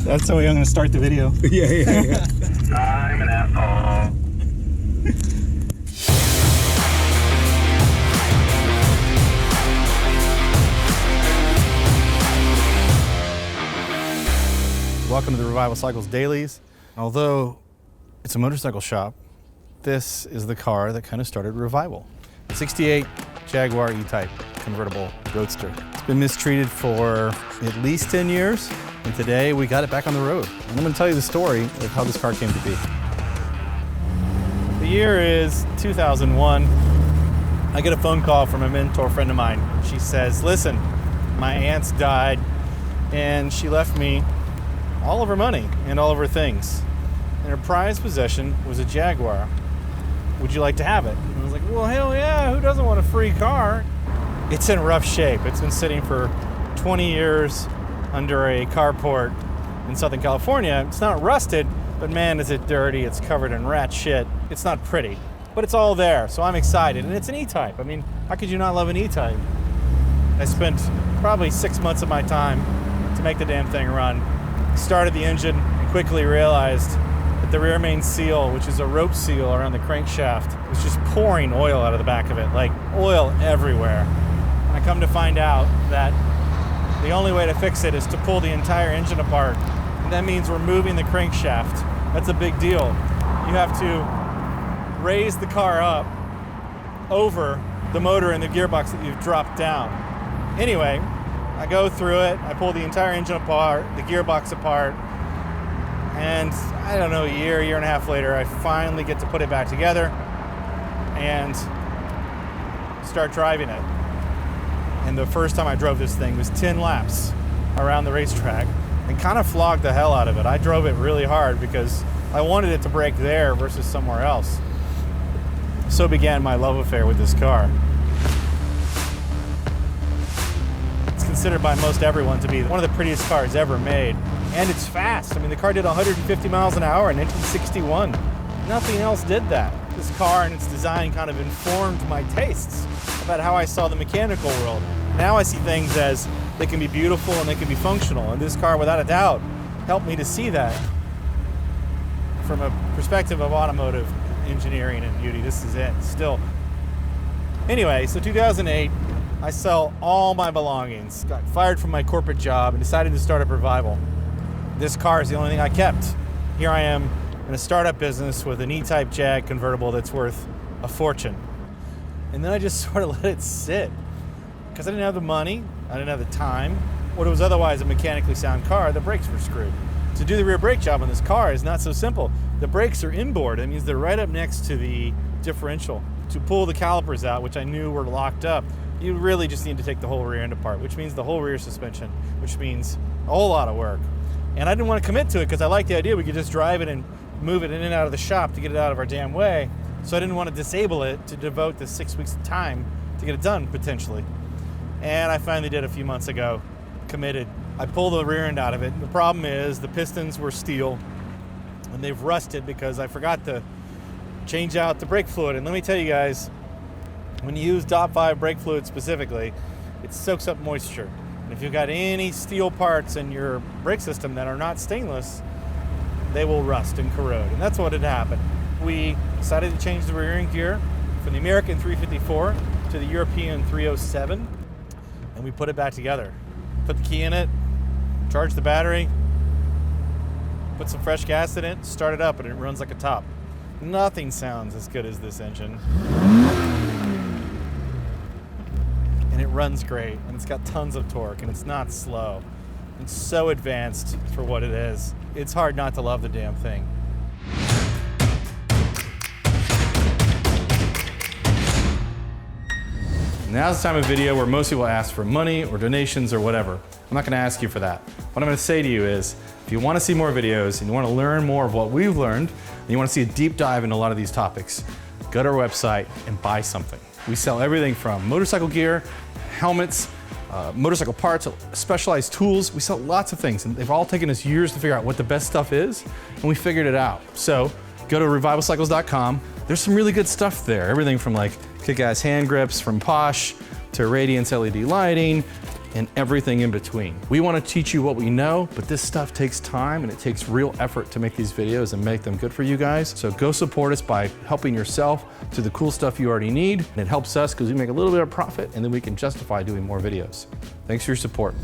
That's the way I'm going to start the video. Yeah. I'm an asshole. Welcome to the Revival Cycles Dailies. Although it's a motorcycle shop, this is the car that kind of started Revival. 68 Jaguar E-Type convertible roadster. It's been mistreated for at least 10 years, and today we got it back on the road. And I'm going to tell you the story of how this car came to be. The year is 2001. I get a phone call from a mentor friend of mine. She says, listen, my aunt's died, and she left me all of her money and all of her things. And her prized possession was a Jaguar. Would you like to have it? And I was like, well, hell yeah, who doesn't want a free car? It's in rough shape. It's been sitting for 20 years under a carport in Southern California. It's not rusted, but man, is it dirty. It's covered in rat shit. It's not pretty, but it's all there, so I'm excited. And it's an E-Type. I mean, how could you not love an E-Type? I spent probably 6 months of my time to make the damn thing run. Started the engine and quickly realized that the rear main seal, which is a rope seal around the crankshaft, was just pouring oil out of the back of it, like oil everywhere. And I come to find out that the only way to fix it is to pull the entire engine apart. And that means removing the crankshaft. That's a big deal. You have to raise the car up over the motor and the gearbox that you've dropped down. Anyway, I go through it, I pull the entire engine apart, the gearbox apart, and I don't know, a year and a half later, I finally get to put it back together and start driving it. And the first time I drove this thing was 10 laps around the racetrack and kind of flogged the hell out of it. I drove it really hard because I wanted it to break there versus somewhere else. So began my love affair with this car. Considered by most everyone to be one of the prettiest cars ever made, and it's fast. I mean, the car did 150 miles an hour in 1961. Nothing else did that. This car and its design kind of informed my tastes about how I saw the mechanical world. Now I see things as they can be beautiful and they can be functional, and this car, without a doubt, helped me to see that from a perspective of automotive engineering and beauty. This is it still. Anyway, so 2008, I sell all my belongings, got fired from my corporate job, and decided to start up Revival. This car is the only thing I kept. Here I am in a startup business with an E-Type Jag convertible that's worth a fortune. And then I just sort of let it sit because I didn't have the money, I didn't have the time. What was otherwise a mechanically sound car, the brakes were screwed. To do the rear brake job on this car is not so simple. The brakes are inboard. That means they're right up next to the differential. To pull the calipers out, which I knew were locked up, you really just need to take the whole rear end apart, which means the whole rear suspension, which means a whole lot of work. And I didn't want to commit to it because I liked the idea we could just drive it and move it in and out of the shop to get it out of our damn way. So I didn't want to disable it to devote the 6 weeks of time to get it done, potentially. And I finally did a few months ago, committed. I pulled the rear end out of it. The problem is the pistons were steel and they've rusted because I forgot to change out the brake fluid. And let me tell you guys, when you use DOT 5 brake fluid specifically, it soaks up moisture. And if you've got any steel parts in your brake system that are not stainless, they will rust and corrode. And that's what had happened. We decided to change the rear end gear from the American 354 to the European 307, and we put it back together. Put the key in it, charge the battery, put some fresh gas in it, start it up, and it runs like a top. Nothing sounds as good as this engine. And it runs great, and it's got tons of torque, and it's not slow. It's so advanced for what it is. It's hard not to love the damn thing. Now's the time of video where most people ask for money or donations or whatever. I'm not gonna ask you for that. What I'm gonna say to you is, if you wanna see more videos and you wanna learn more of what we've learned, and you wanna see a deep dive into a lot of these topics, go to our website and buy something. We sell everything from motorcycle gear, helmets, motorcycle parts, specialized tools. We sell lots of things, and they've all taken us years to figure out what the best stuff is, and we figured it out. So go to revivalcycles.com. There's some really good stuff there. Everything from like kick-ass hand grips from Posh to Radiance LED lighting, and everything in between. We want to teach you what we know, but this stuff takes time and it takes real effort to make these videos and make them good for you guys. So go support us by helping yourself to the cool stuff you already need. And it helps us because we make a little bit of profit and then we can justify doing more videos. Thanks for your support.